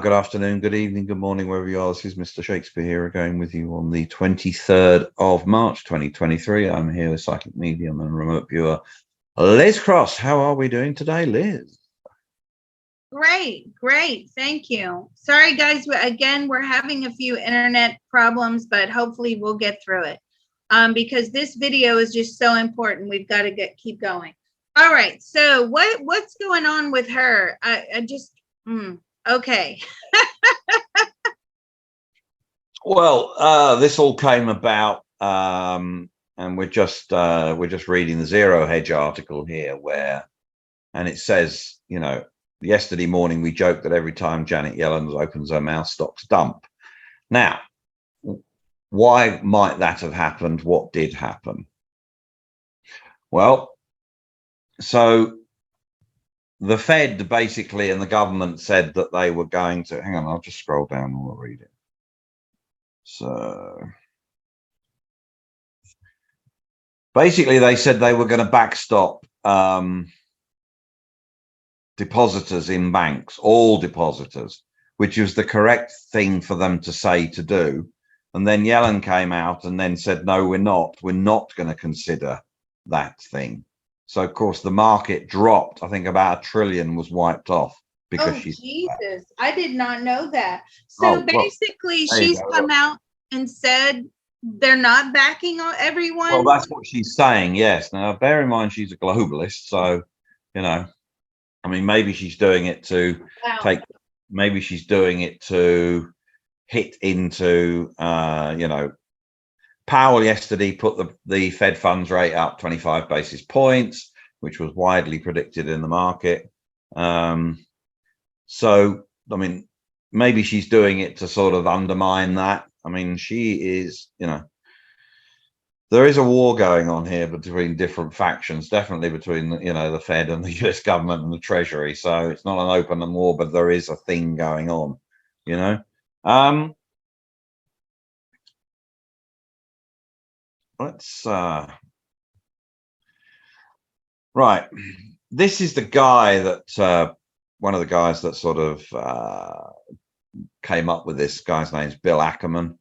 Good afternoon, good evening, good morning, wherever you are. This is Mr. Shakespeare here again with you on the 23rd of March, 2023. I'm here with psychic medium and remote viewer Liz Cross. How are we doing today, Liz? Great. Thank you. Sorry, guys. Again, we're having a few internet problems, but hopefully we'll get through it because this video is just so important. We've got to keep going. All right. So what's going on with her? Okay. Well, this all came about, and we're just reading the Zero Hedge article here, and it says, yesterday morning we joked that every time Janet Yellen opens her mouth, stocks dump. Now, why might that have happened? What did happen? Well, so the Fed basically and the government said that they were going to, hang on, I'll just scroll down and we'll read it. So basically they said they were going to backstop depositors in banks, all depositors, which was the correct thing for them to say to do. And then Yellen came out and then said, no, we're not going to consider that thing. So of course the market dropped. I think about $1 trillion was wiped off because Jesus, I did not know that. So basically she's come out and said they're not backing everyone. Well, that's what she's saying. Yes. Now bear in mind she's a globalist, so I mean, maybe she's doing it to maybe she's doing it to hit into Powell yesterday put the Fed funds rate up 25 basis points, which was widely predicted in the market. So, I mean, maybe she's doing it to sort of undermine that. I mean, she is, there is a war going on here between different factions, definitely between, the Fed and the US government and the Treasury. So it's not an open war, but there is a thing going on, Let's right. This is the guy that one of the guys that sort of came up with this. Guy's name's Bill Ackerman.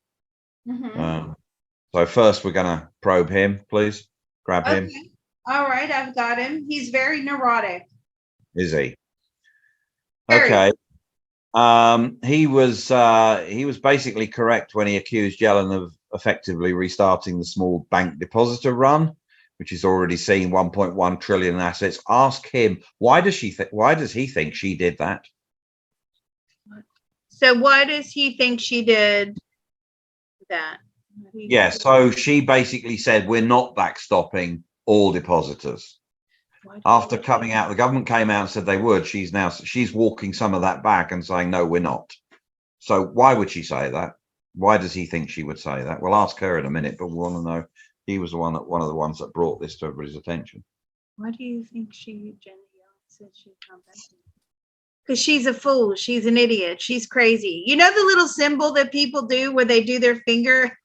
So first we're going to probe him, please. Grab him. All right, I've got him. He's very neurotic. Is he? Okay. He was basically correct when he accused Yellen of effectively restarting the small bank depositor run, which is already seen 1.1 trillion in assets. Ask him, why does he think she did that? So why does he think she did that? Yeah, so she basically said we're not backstopping all depositors. After coming out, the government came out and said they would. She's walking some of that back and saying no, we're not. So why would she say that? Why does he think she would say that? We'll ask her in a minute, but we want to know. He was one of the ones that brought this to everybody's attention. Why do you think Jenny Yellen said she'd come back? Because she's a fool. She's an idiot. She's crazy. You know the little symbol that people do where they do their finger?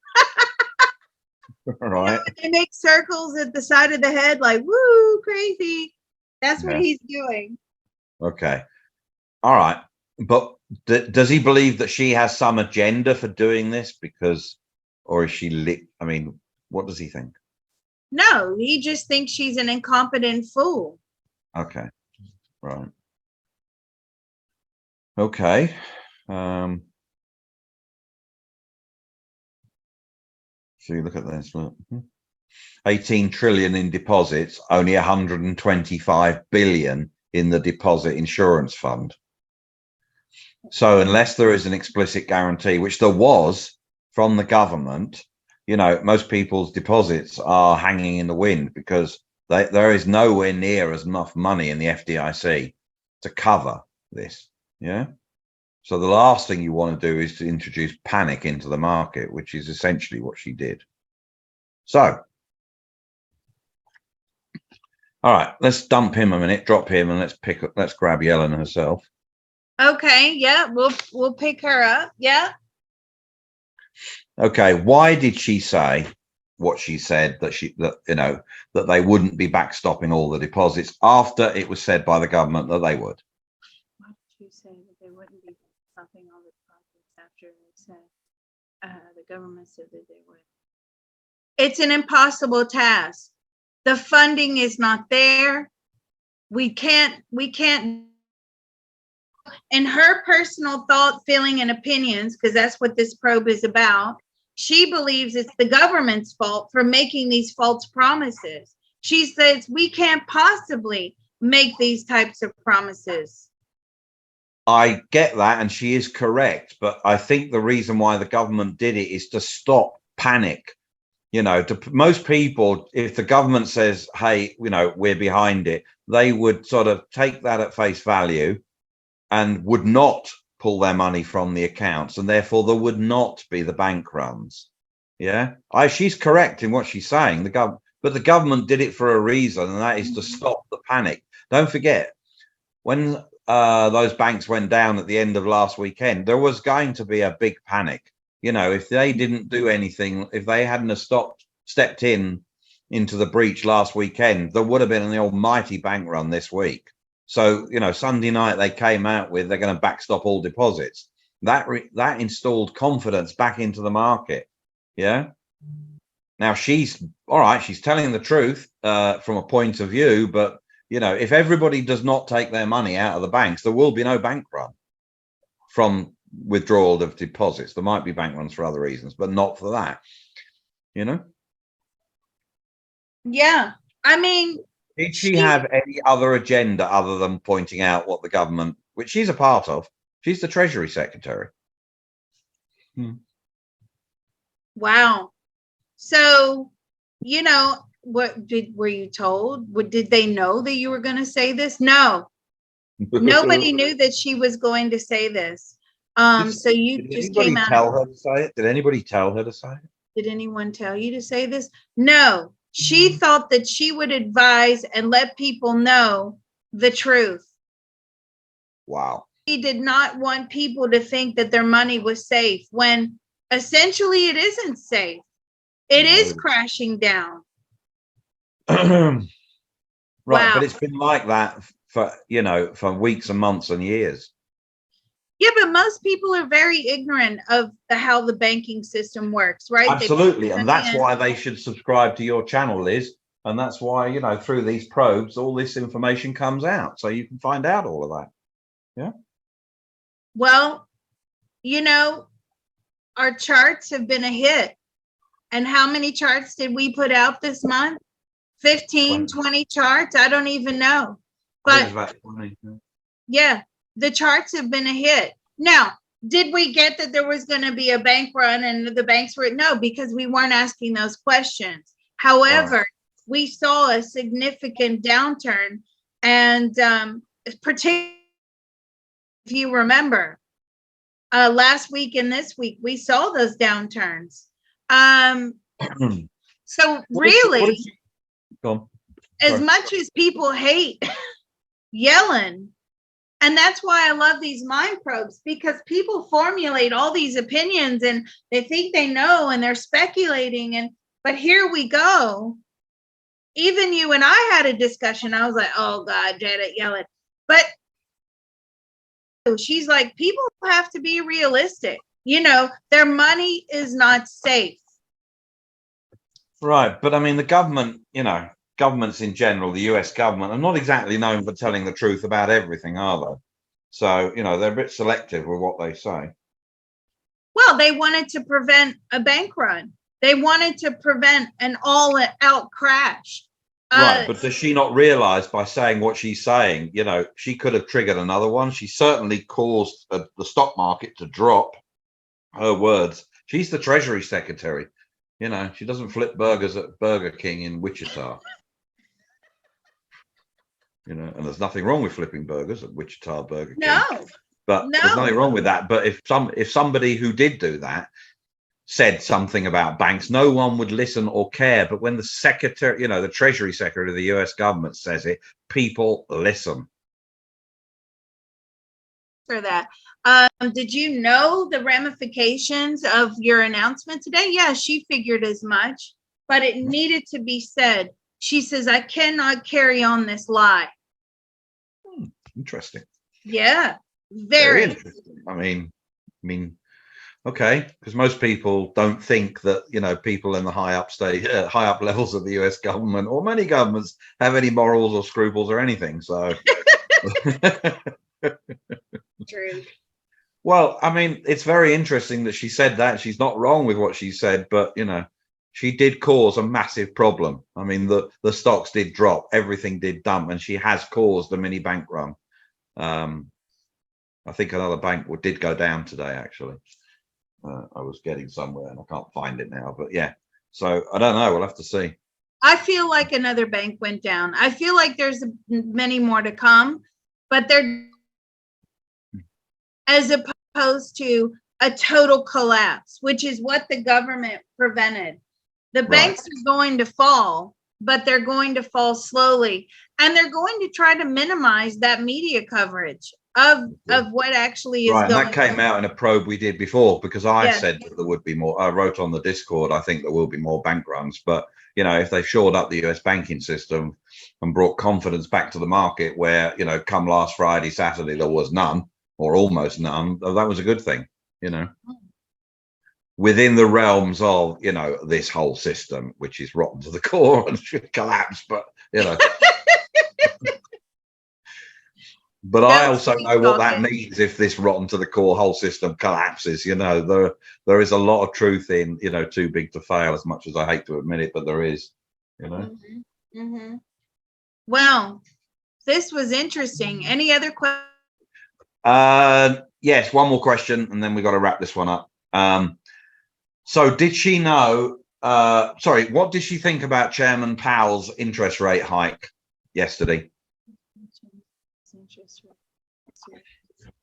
Right. They make circles at the side of the head like, woo, crazy. That's what he's doing. Okay. All right. But does he believe that she has some agenda for doing this? Or is she I mean, what does he think? No, he just thinks she's an incompetent fool. Okay. Right. Okay. So you look at this, look. 18 trillion in deposits, only 125 billion in the deposit insurance fund. So unless there is an explicit guarantee, which there was from the government, most people's deposits are hanging in the wind because there is nowhere near as enough money in the FDIC to cover this. Yeah. So the last thing you want to do is to introduce panic into the market, which is essentially what she did. So, all right, let's dump him a minute, drop him, and let's grab Yellen herself. Okay, yeah, we'll pick her up. Yeah. Okay, why did she say what she said, that they wouldn't be backstopping all the deposits after it was said by the government that they would? Why did you say that they wouldn't be stopping all the deposits after they said the government said that they would? It's an impossible task. The funding is not there. We can't. In her personal thought, feeling, and opinions, because that's what this probe is about, she believes it's the government's fault for making these false promises. She says we can't possibly make these types of promises. I get that, and she is correct, but I think the reason why the government did it is to stop panic. To most people, if the government says, hey, we're behind it, they would sort of take that at face value and would not pull their money from the accounts, and therefore there would not be the bank runs. She's correct in what she's saying. But the government did it for a reason, and that is to stop the panic. Don't forget, when those banks went down at the end of last weekend, there was going to be a big panic. If they didn't do anything, if they hadn't have stepped into the breach last weekend, there would have been an almighty bank run this week. So, Sunday night they came out with they're going to backstop all deposits. That installed confidence back into the market. Yeah. Now she's all right. She's telling the truth from a point of view, but if everybody does not take their money out of the banks, there will be no bank run from withdrawal of deposits. There might be bank runs for other reasons, but not for that. Yeah. I mean, did she have any other agenda other than pointing out what the government, which she's a part of? She's the Treasury Secretary. Wow. So, were you told? Did they know that you were going to say this? No. Nobody knew that she was going to say this. So you just came out. Did anybody tell her to say it? Did anybody tell her to say it? Did anyone tell you to say this? No. She thought that she would advise and let people know the truth. Wow. She did not want people to think that their money was safe when essentially it isn't safe. It is crashing down. Right. Wow. But it's been like that for weeks and months and years. Yeah, but most people are very ignorant of how the banking system works, right? Absolutely. And that's why they should subscribe to your channel, Liz. And that's why, through these probes, all this information comes out. So you can find out all of that. Yeah. Well, our charts have been a hit. And how many charts did we put out this month? 15, 20 charts? I don't even know. But yeah, the charts have been a hit. Now, did we get that there was going to be a bank run and the banks were? No, because we weren't asking those questions. However, we saw a significant downturn. And particularly, if you remember, last week and this week, we saw those downturns. So really, as much as people hate Yellen, and that's why I love these mind probes, because people formulate all these opinions and they think they know and they're speculating. But here we go. Even you and I had a discussion. I was like, oh God, Janet Yellen. But she's like, people have to be realistic. Their money is not safe. Right. But I mean, the government, governments in general, the US government, are not exactly known for telling the truth about everything, are they? So, they're a bit selective with what they say. Well, they wanted to prevent a bank run. They wanted to prevent an all-out crash. Right, but does she not realize by saying what she's saying, she could have triggered another one? She certainly caused the stock market to drop. Her words. She's the Treasury Secretary. She doesn't flip burgers at Burger King in Wichita. And there's nothing wrong with flipping burgers at Wichita Burger King. No. But there's nothing wrong with that. But if somebody who did do that said something about banks, no one would listen or care. But when the secretary, the Treasury Secretary of the US government says it, people listen. for that. Did you know the ramifications of your announcement today? Yeah, she figured as much, but it needed to be said. She says, I cannot carry on this lie. Interesting. Yeah, Very very. interesting. I mean, okay, because most people don't think that, you know, people in the high up levels of the US government or many governments have any morals or scruples or anything. So, True. well, I mean, it's very interesting that she said that. She's not wrong with what she said, but you know, she did cause a massive problem. I mean, the stocks did drop, everything did dump, and she has caused a mini bank run. I think another bank did go down today, actually. I was getting somewhere and I can't find it now, but yeah. So I don't know. We'll have to see. I feel like another bank went down. I feel like there's many more to come, but they're as opposed to a total collapse, which is what the government prevented. The banks are going to fall, but they're going to fall slowly, and they're going to try to minimize that media coverage of what actually is Right, and going that came out in a probe we did before, because I Yes. said that there would be more. I wrote on the Discord, I think there will be more bank runs, but you know, if they shored up the US banking system and brought confidence back to the market, where, you know, come last Friday, Saturday, there was none or almost none, that was a good thing, you know, within the realms of, you know, this whole system, which is rotten to the core and should collapse, but you know. But I also know what that means if this rotten to the core whole system collapses. You know, there is a lot of truth in, you know, too big to fail, as much as I hate to admit it, but there is, you know. Well, this was interesting. Any other questions? Yes, one more question, and then we got to wrap this one up. So did she know, sorry, what did she think about Chairman Powell's interest rate hike yesterday?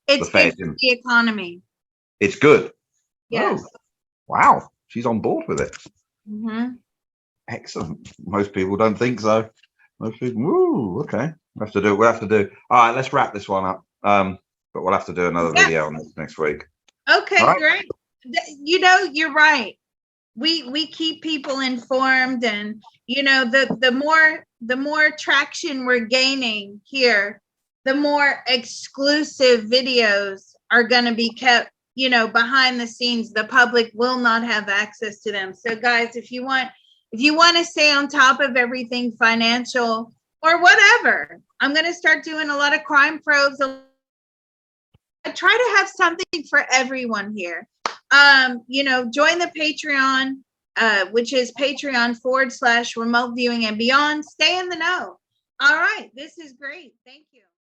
It's good for the economy. It's good. Yes. Oh, wow. She's on board with it. Excellent. Most people don't think so. Most people, woo, okay. We'll have to do. All right, let's wrap this one up. But we'll have to do another video on this next week. Okay, right. Great. You know, you're right. We keep people informed, and you know, the more traction we're gaining here, the more exclusive videos are going to be kept, you know, behind the scenes. The public will not have access to them. So guys, if you want to stay on top of everything financial or whatever, I'm going to start doing a lot of crime probes. I try to have something for everyone here. You know, join the Patreon, which is Patreon.com/remote viewing and beyond. Stay in the know. All right. This is great. Thank you.